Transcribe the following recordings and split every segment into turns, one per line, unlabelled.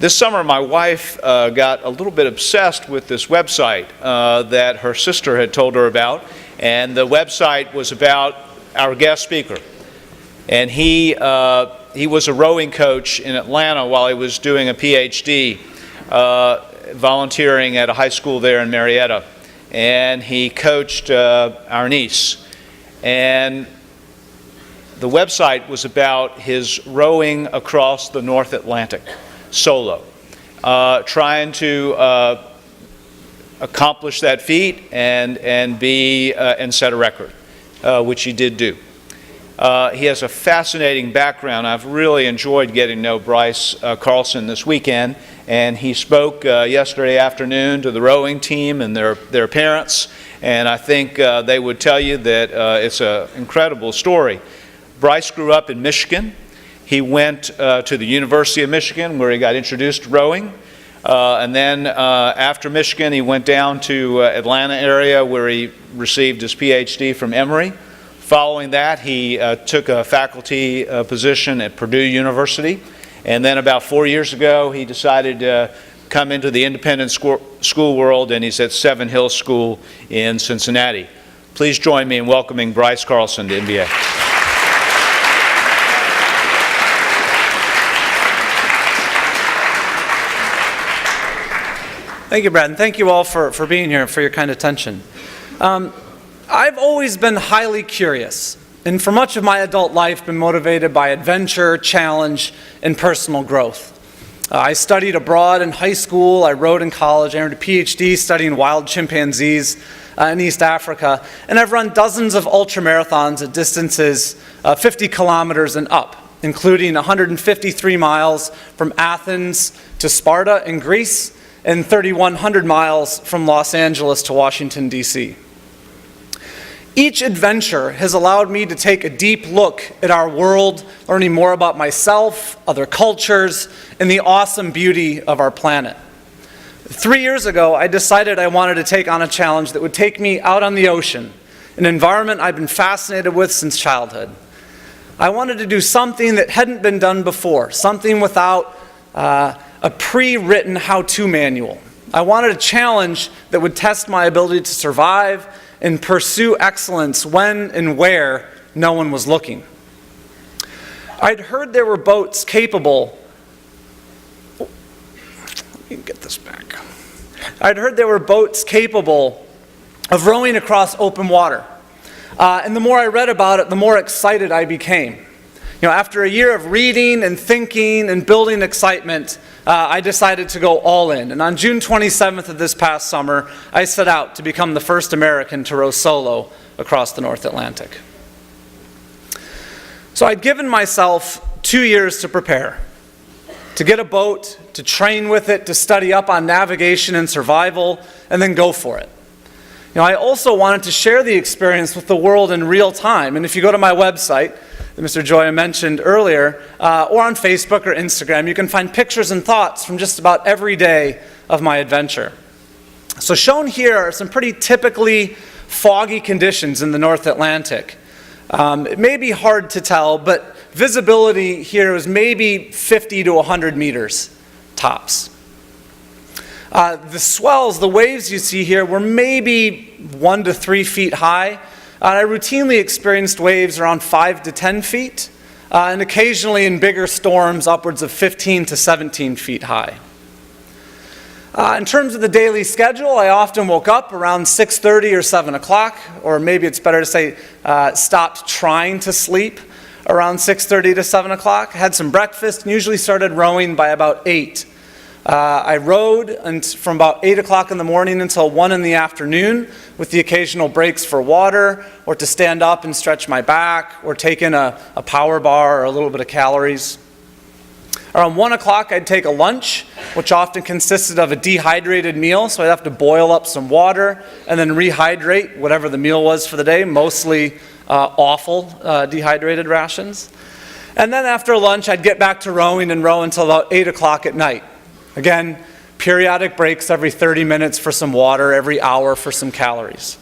This summer, my wife got a little bit obsessed with this website that her sister had told her about, and the website was about our guest speaker. And he was a rowing coach in Atlanta while he was doing a PhD, volunteering at a high school there in Marietta. And he coached our niece. And the website was about his rowing across the North Atlantic, solo, trying to accomplish that feat and set a record, which he did do. He has a fascinating background. I've really enjoyed getting to know Bryce Carlson this weekend, and he spoke yesterday afternoon to the rowing team and their parents, and I think they would tell you that it's an incredible story. Bryce grew up in Michigan. He went to the University of Michigan, where he got introduced to rowing, and then after Michigan he went down to Atlanta area where he received his PhD from Emory. Following that, he took a faculty position at Purdue University, and then about 4 years ago he decided to come into the independent school world, and he's at Seven Hills School in Cincinnati. Please join me in welcoming Bryce Carlson to MBA.
Thank you, Brad, and thank you all for being here and for your kind attention. I've always been highly curious, and for much of my adult life been motivated by adventure, challenge, and personal growth. I studied abroad in high school, I rowed in college, I earned a PhD studying wild chimpanzees in East Africa, and I've run dozens of ultramarathons at distances 50 kilometers and up, including 153 miles from Athens to Sparta in Greece, and 3,100 miles from Los Angeles to Washington, D.C. Each adventure has allowed me to take a deep look at our world, learning more about myself, other cultures, and the awesome beauty of our planet. 3 years ago, I decided I wanted to take on a challenge that would take me out on the ocean, an environment I've been fascinated with since childhood. I wanted to do something that hadn't been done before, something without a pre-written how-to manual. I wanted a challenge that would test my ability to survive and pursue excellence when and where no one was looking. I'd heard there were boats capable... let me get this back. I'd heard there were boats capable of rowing across open water. And the more I read about it, the more excited I became. After a year of reading and thinking and building excitement, I decided to go all in. And on June 27th of this past summer, I set out to become the first American to row solo across the North Atlantic. So I'd given myself 2 years to prepare, to get a boat, to train with it, to study up on navigation and survival, and then go for it. I also wanted to share the experience with the world in real time. And if you go to my website, that Mr. Joya mentioned earlier, or on Facebook or Instagram, you can find pictures and thoughts from just about every day of my adventure. So shown here are some pretty typically foggy conditions in the North Atlantic. It may be hard to tell, but visibility here is maybe 50 to 100 meters tops. The swells, the waves you see here, were maybe 1 to 3 feet high. I routinely experienced waves around 5 to 10 feet, and occasionally in bigger storms upwards of 15 to 17 feet high. In terms of the daily schedule, I often woke up around 6:30 or 7 o'clock, or maybe it's better to say stopped trying to sleep around 6:30 to 7 o'clock, had some breakfast, and usually started rowing by about 8. I rowed from about 8 o'clock in the morning until 1 in the afternoon, with the occasional breaks for water, or to stand up and stretch my back, or take in a power bar or a little bit of calories. Around 1 o'clock, I'd take a lunch, which often consisted of a dehydrated meal, so I'd have to boil up some water and then rehydrate whatever the meal was for the day, mostly awful dehydrated rations. And then after lunch, I'd get back to rowing and row until about 8 o'clock at night. Again, periodic breaks every 30 minutes for some water, every hour for some calories.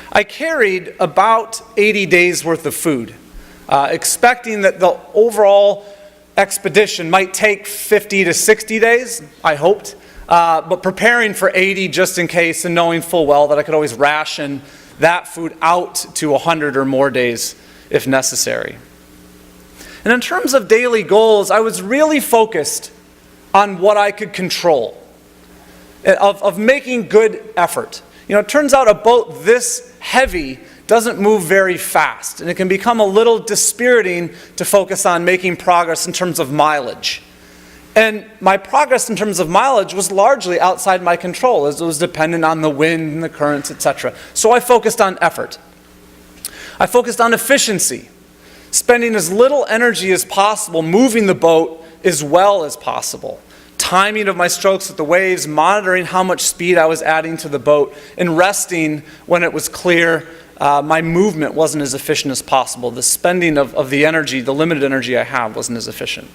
I carried about 80 days worth of food, expecting that the overall expedition might take 50 to 60 days, I hoped, but preparing for 80 just in case and knowing full well that I could always ration that food out to 100 or more days if necessary. And in terms of daily goals, I was really focused on what I could control, of making good effort. It turns out a boat this heavy doesn't move very fast, and it can become a little dispiriting to focus on making progress in terms of mileage. And my progress in terms of mileage was largely outside my control, as it was dependent on the wind and the currents, etc. So I focused on effort. I focused on efficiency, spending as little energy as possible moving the boat as well as possible. Timing of my strokes with the waves, monitoring how much speed I was adding to the boat, and resting when it was clear my movement wasn't as efficient as possible. The spending of the energy, the limited energy I have, wasn't as efficient.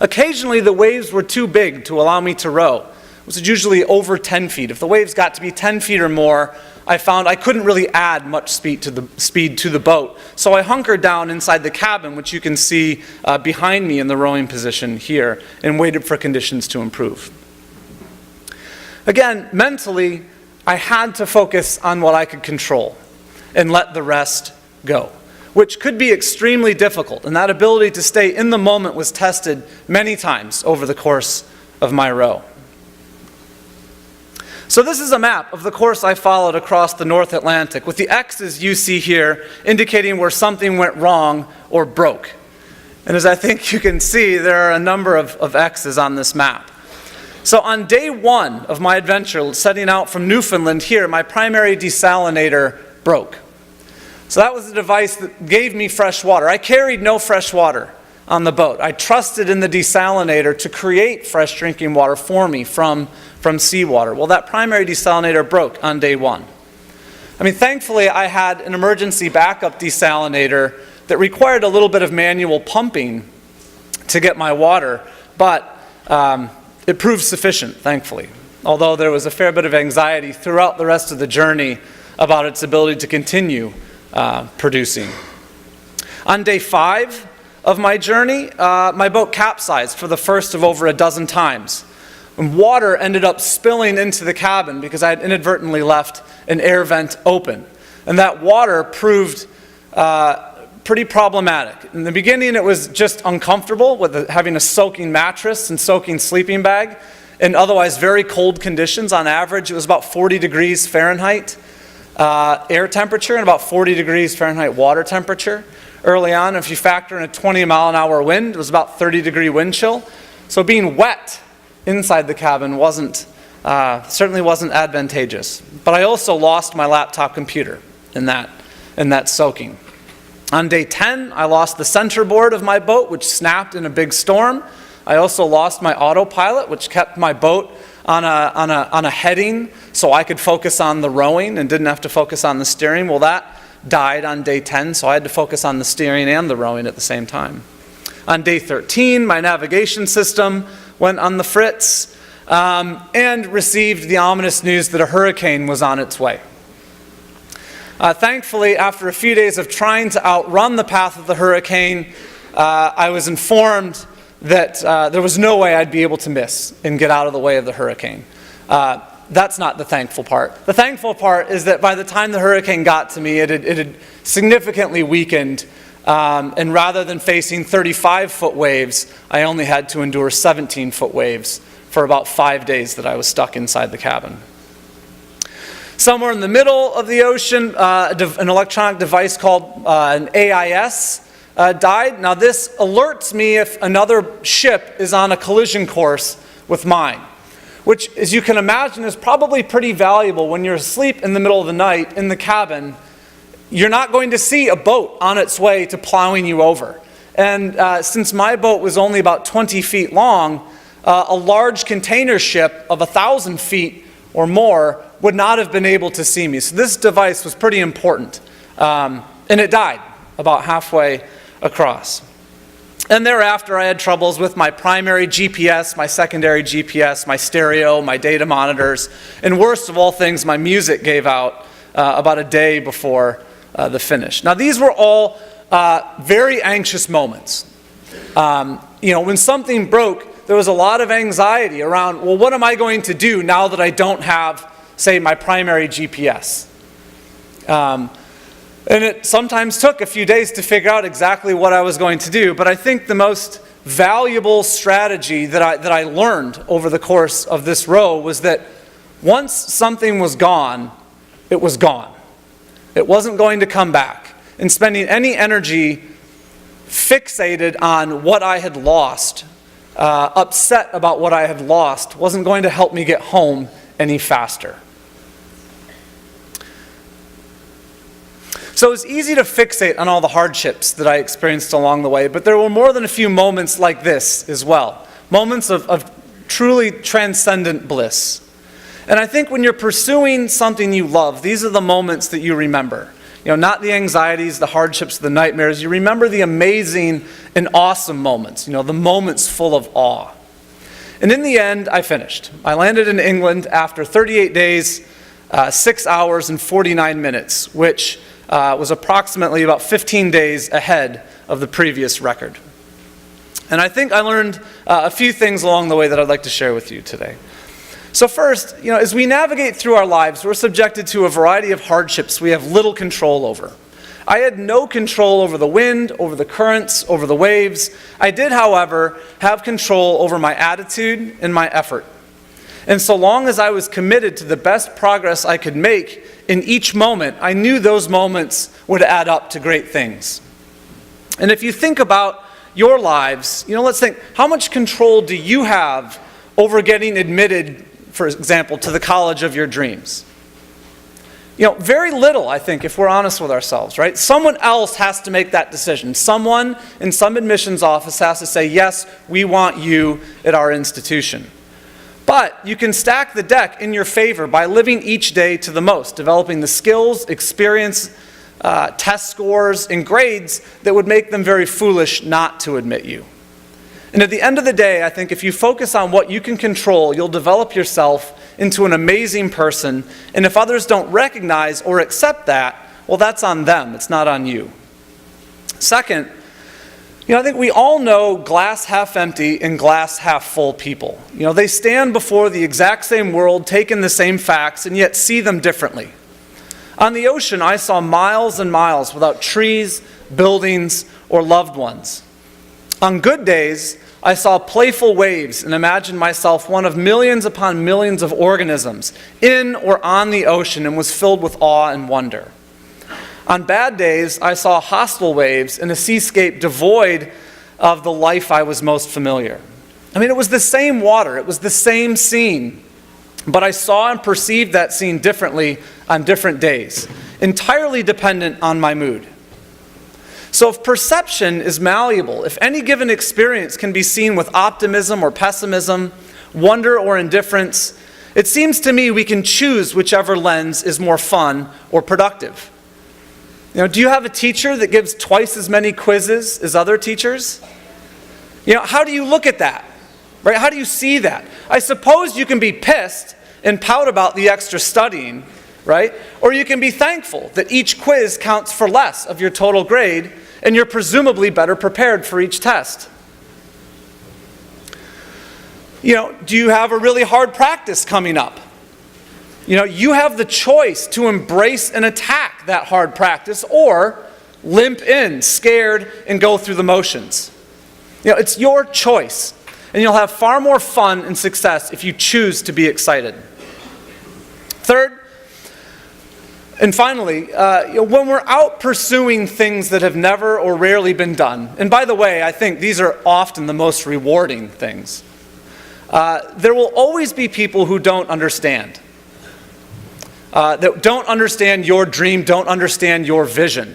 Occasionally, the waves were too big to allow me to row. It was usually over 10 feet. If the waves got to be 10 feet or more, I found I couldn't really add much speed to the boat. So I hunkered down inside the cabin, which you can see behind me in the rowing position here, and waited for conditions to improve. Again, mentally, I had to focus on what I could control and let the rest go, which could be extremely difficult. And that ability to stay in the moment was tested many times over the course of my row. So this is a map of the course I followed across the North Atlantic, with the X's you see here indicating where something went wrong or broke. And as I think you can see, there are a number of X's on this map. So on day one of my adventure, setting out from Newfoundland here, my primary desalinator broke. So that was the device that gave me fresh water. I carried no fresh water on the boat. I trusted in the desalinator to create fresh drinking water for me from seawater. Well, that primary desalinator broke on day one. Thankfully, I had an emergency backup desalinator that required a little bit of manual pumping to get my water, but it proved sufficient, thankfully, although there was a fair bit of anxiety throughout the rest of the journey about its ability to continue producing. On day 5 of my journey, my boat capsized for the first of over a dozen times. And water ended up spilling into the cabin because I had inadvertently left an air vent open. And that water proved pretty problematic. In the beginning, it was just uncomfortable with having a soaking mattress and soaking sleeping bag in otherwise very cold conditions. On average, it was about 40 degrees Fahrenheit air temperature and about 40 degrees Fahrenheit water temperature. Early on, if you factor in a 20-mile-an-hour wind, it was about 30-degree wind chill. So being wet inside the cabin certainly wasn't advantageous. But I also lost my laptop computer in that soaking. On day 10, I lost the center board of my boat, which snapped in a big storm. I also lost my autopilot, which kept my boat on a heading so I could focus on the rowing and didn't have to focus on the steering. Well, that died on day 10, so I had to focus on the steering and the rowing at the same time. On day 13, my navigation system went on the fritz and received the ominous news that a hurricane was on its way. Thankfully, after a few days of trying to outrun the path of the hurricane, I was informed that there was no way I'd be able to miss and get out of the way of the hurricane. That's not the thankful part. The thankful part is that by the time the hurricane got to me, it had significantly weakened, and rather than facing 35-foot waves, I only had to endure 17-foot waves for about 5 days that I was stuck inside the cabin. Somewhere in the middle of the ocean, an electronic device called an AIS died. Now this alerts me if another ship is on a collision course with mine, which, as you can imagine, is probably pretty valuable when you're asleep in the middle of the night in the cabin. You're not going to see a boat on its way to plowing you over. And since my boat was only about 20 feet long, a large container ship of 1,000 feet or more would not have been able to see me. So this device was pretty important. And it died about halfway across. And thereafter, I had troubles with my primary GPS, my secondary GPS, my stereo, my data monitors, and worst of all things, my music gave out about a day before the finish. Now, these were all very anxious moments. When something broke, there was a lot of anxiety around, well, what am I going to do now that I don't have, say, my primary GPS? And it sometimes took a few days to figure out exactly what I was going to do, but I think the most valuable strategy that I learned over the course of this row was that once something was gone, it was gone. It wasn't going to come back. And spending any energy fixated on what I had lost, upset about what I had lost, wasn't going to help me get home any faster. So it was easy to fixate on all the hardships that I experienced along the way, but there were more than a few moments like this as well. Moments of truly transcendent bliss. And I think when you're pursuing something you love, these are the moments that you remember. Not the anxieties, the hardships, the nightmares. You remember the amazing and awesome moments, the moments full of awe. And in the end, I finished. I landed in England after 38 days, 6 hours and 49 minutes, which was approximately about 15 days ahead of the previous record. And I think I learned a few things along the way that I'd like to share with you today. So first, as we navigate through our lives, we're subjected to a variety of hardships we have little control over. I had no control over the wind, over the currents, over the waves. I did, however, have control over my attitude and my effort. And so long as I was committed to the best progress I could make in each moment, I knew those moments would add up to great things. And if you think about your lives, let's think, how much control do you have over getting admitted, for example, to the college of your dreams? Very little, I think, if we're honest with ourselves, right? Someone else has to make that decision. Someone in some admissions office has to say, yes, we want you at our institution. But you can stack the deck in your favor by living each day to the most, developing the skills, experience, test scores, and grades that would make them very foolish not to admit you. And at the end of the day, I think if you focus on what you can control, you'll develop yourself into an amazing person. And if others don't recognize or accept that, well, that's on them. It's not on you. Second, I think we all know glass half empty and glass half full people. They stand before the exact same world, take in the same facts, and yet see them differently. On the ocean, I saw miles and miles without trees, buildings, or loved ones. On good days, I saw playful waves and imagined myself one of millions upon millions of organisms in or on the ocean and was filled with awe and wonder. On bad days, I saw hostile waves and a seascape devoid of the life I was most familiar. It was the same water, it was the same scene, but I saw and perceived that scene differently on different days, entirely dependent on my mood. So if perception is malleable, if any given experience can be seen with optimism or pessimism, wonder or indifference, it seems to me we can choose whichever lens is more fun or productive. Do you have a teacher that gives twice as many quizzes as other teachers? How do you look at that? Right? How do you see that? I suppose you can be pissed and pout about the extra studying, right? Or you can be thankful that each quiz counts for less of your total grade and you're presumably better prepared for each test. Do you have a really hard practice coming up? You have the choice to embrace and attack that hard practice or limp in, scared, and go through the motions. It's your choice. And you'll have far more fun and success if you choose to be excited. Third, and finally, when we're out pursuing things that have never or rarely been done, and by the way, I think these are often the most rewarding things, there will always be people who don't understand. That don't understand your dream, don't understand your vision.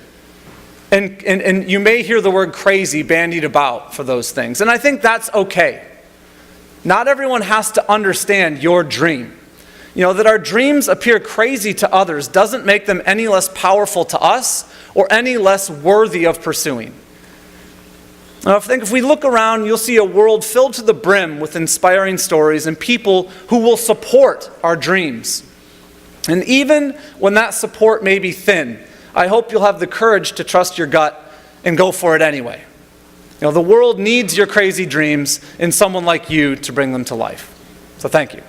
And you may hear the word crazy bandied about for those things. And I think that's okay. Not everyone has to understand your dream. That our dreams appear crazy to others doesn't make them any less powerful to us or any less worthy of pursuing. Now, I think if we look around, you'll see a world filled to the brim with inspiring stories and people who will support our dreams. And even when that support may be thin, I hope you'll have the courage to trust your gut and go for it anyway. The world needs your crazy dreams and someone like you to bring them to life. So thank you.